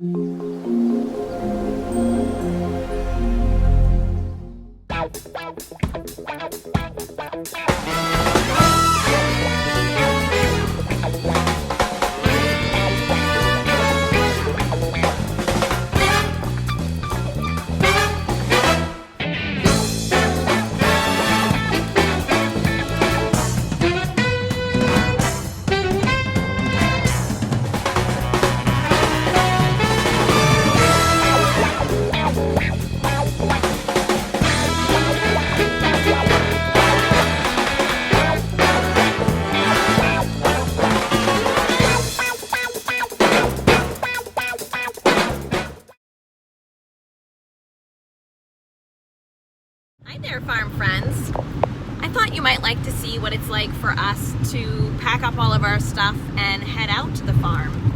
Hi there, farm friends. I thought you might like to see what it's like for us to pack up all of our stuff and head out to the farm.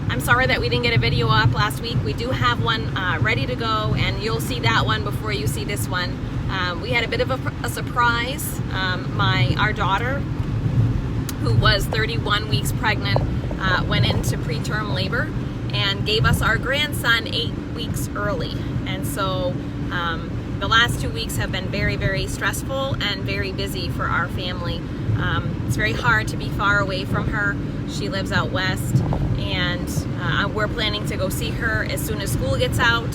I'm sorry that we didn't get a video up last week. We do have one ready to go, and you'll see that one before you see this one. We had a bit of a surprise. Our daughter, who was 31 weeks pregnant, went into preterm labor and gave us our grandson 8 weeks early. And so the last 2 weeks have been very, very stressful and very busy for our family. It's very hard to be far away from her. She lives out west, and we're planning to go see her as soon as school gets out.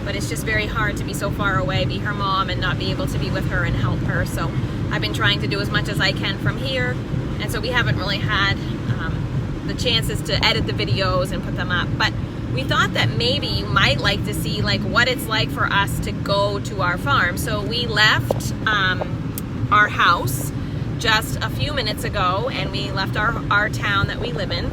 But it's just very hard to be so far away, be her mom, and not be able to be with her and help her. So I've been trying to do as much as I can from here, and so we haven't really had the chances to edit the videos and put them up. But we thought that maybe you might like to see what it's like for us to go to our farm. So we left our house just a few minutes ago, and we left our town that we live in.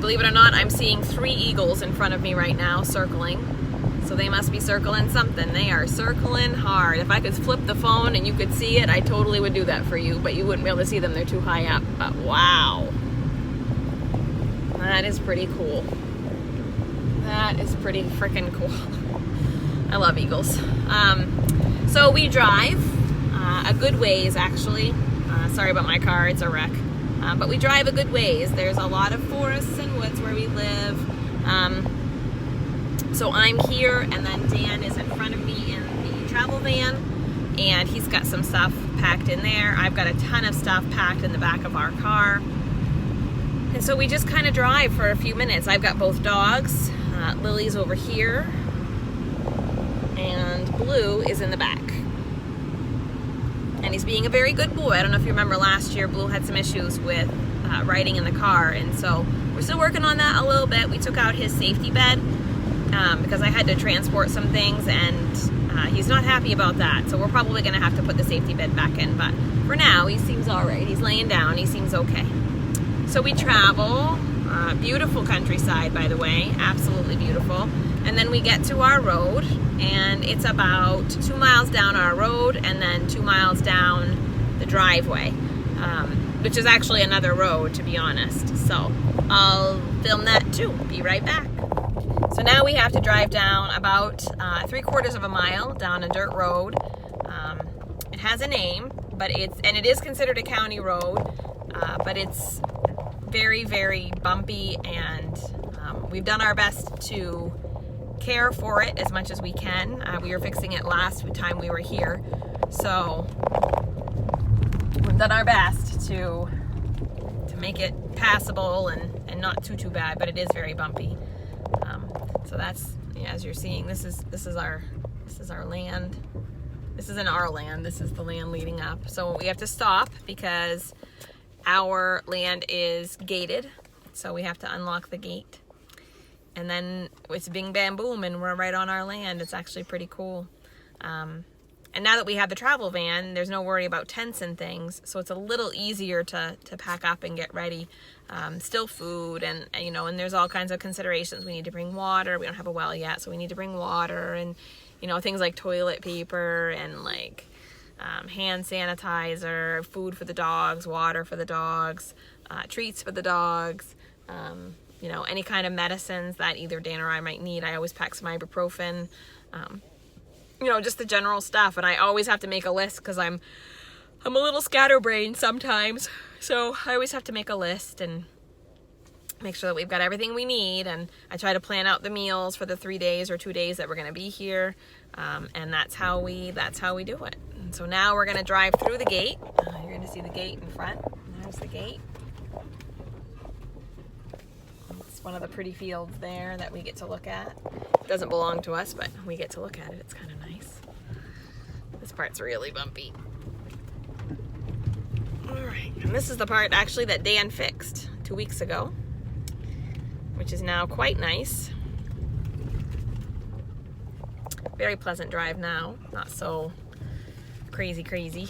Believe it or not, I'm seeing 3 eagles in front of me right now circling. So they must be circling something. They are circling hard. If I could flip the phone and you could see it, I totally would do that for you, but you wouldn't be able to see them. They're too high up. But wow. That is pretty cool. That is pretty freaking cool. I love eagles. So we drive a good ways, actually. Sorry about my car, it's a wreck. But we drive a good ways. There's a lot of forests and woods where we live. So I'm here, and then Dan is in front of me in the travel van, and he's got some stuff packed in there. I've got a ton of stuff packed in the back of our car. And so we just kind of drive for a few minutes. I've got both dogs. Lily's over here, and Blue is in the back. And he's being a very good boy. I don't know if you remember last year, Blue had some issues with riding in the car, and so we're still working on that a little bit. We took out his safety bed because I had to transport some things, and he's not happy about that. So we're probably going to have to put the safety bed back in, but for now, he seems all right. He's laying down. He seems okay. So we travel, beautiful countryside, by the way, absolutely beautiful. And then we get to our road, and it's about 2 miles down our road and then 2 miles down the driveway, which is actually another road, to be honest. So I'll film that too. Be right back. So now we have to drive down about 3/4 of a mile down a dirt road. It has a name, but it is considered a county road, but it's very, very bumpy, and we've done our best to care for it as much as we can. We were fixing it last time we were here, so we've done our best to make it passable and not too bad, but it is very bumpy. So that's, as you're seeing, this is our land. This isn't our land. This is the land leading up. So we have to stop because our land is gated, so we have to unlock the gate. And then it's bing bam boom, and we're right on our land. It's actually pretty cool. And now that we have the travel van, there's no worry about tents and things, so it's a little easier to pack up and get ready. Still food, and there's all kinds of considerations. We need to bring water. We don't have a well yet, so we need to bring water, and things like toilet paper and hand sanitizer, food for the dogs, water for the dogs, treats for the dogs, any kind of medicines that either Dan or I might need. I always pack some ibuprofen, just the general stuff. And I always have to make a list because I'm a little scatterbrained sometimes. So I always have to make a list and make sure that we've got everything we need, and I try to plan out the meals for the 3 days or 2 days that we're going to be here, and that's how we do it. And so now we're going to drive through the gate. You're going to see the gate in front. There's the gate. It's one of the pretty fields there that we get to look at. It doesn't belong to us, but we get to look at it. It's kind of nice. This part's really bumpy. All right, and this is the part actually that Dan fixed 2 weeks ago, which is now quite nice. Very pleasant drive now, not so crazy.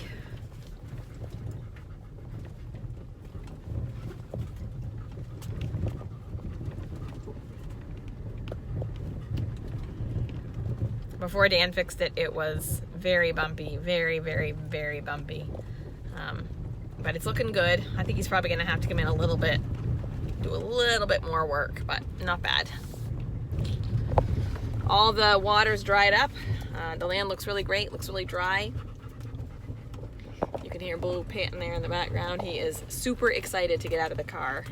Before Dan fixed it, it was very bumpy, very bumpy. But it's looking good. I think he's probably gonna have to come in a little bit, do a little bit more work, but not bad. All the water's dried up. The land looks really great, looks really dry. You can hear Blue panting there in the background. He is super excited to get out of the car.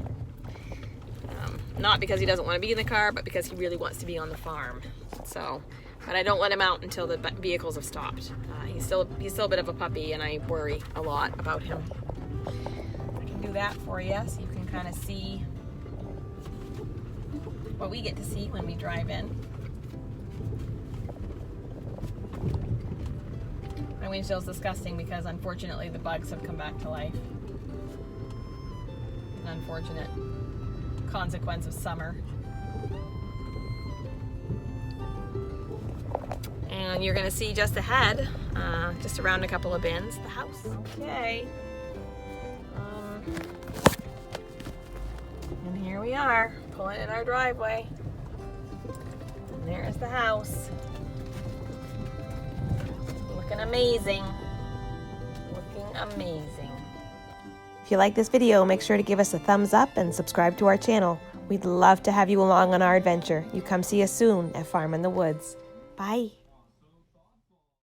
Not because he doesn't want to be in the car, but because he really wants to be on the farm. So, but I don't let him out until the vehicles have stopped. He's still a bit of a puppy, and I worry a lot about him. I can do that for you so you can kind of see what we get to see when we drive in. My windshield's disgusting because unfortunately the bugs have come back to life. An unfortunate consequence of summer. And you're gonna see just ahead, just around a couple of bends, the house. Okay. And here we are, pulling in our driveway. And there's the house. Looking amazing. Looking amazing. If you like this video, make sure to give us a thumbs up and subscribe to our channel. We'd love to have you along on our adventure. You come see us soon at Farm in the Woods. Bye.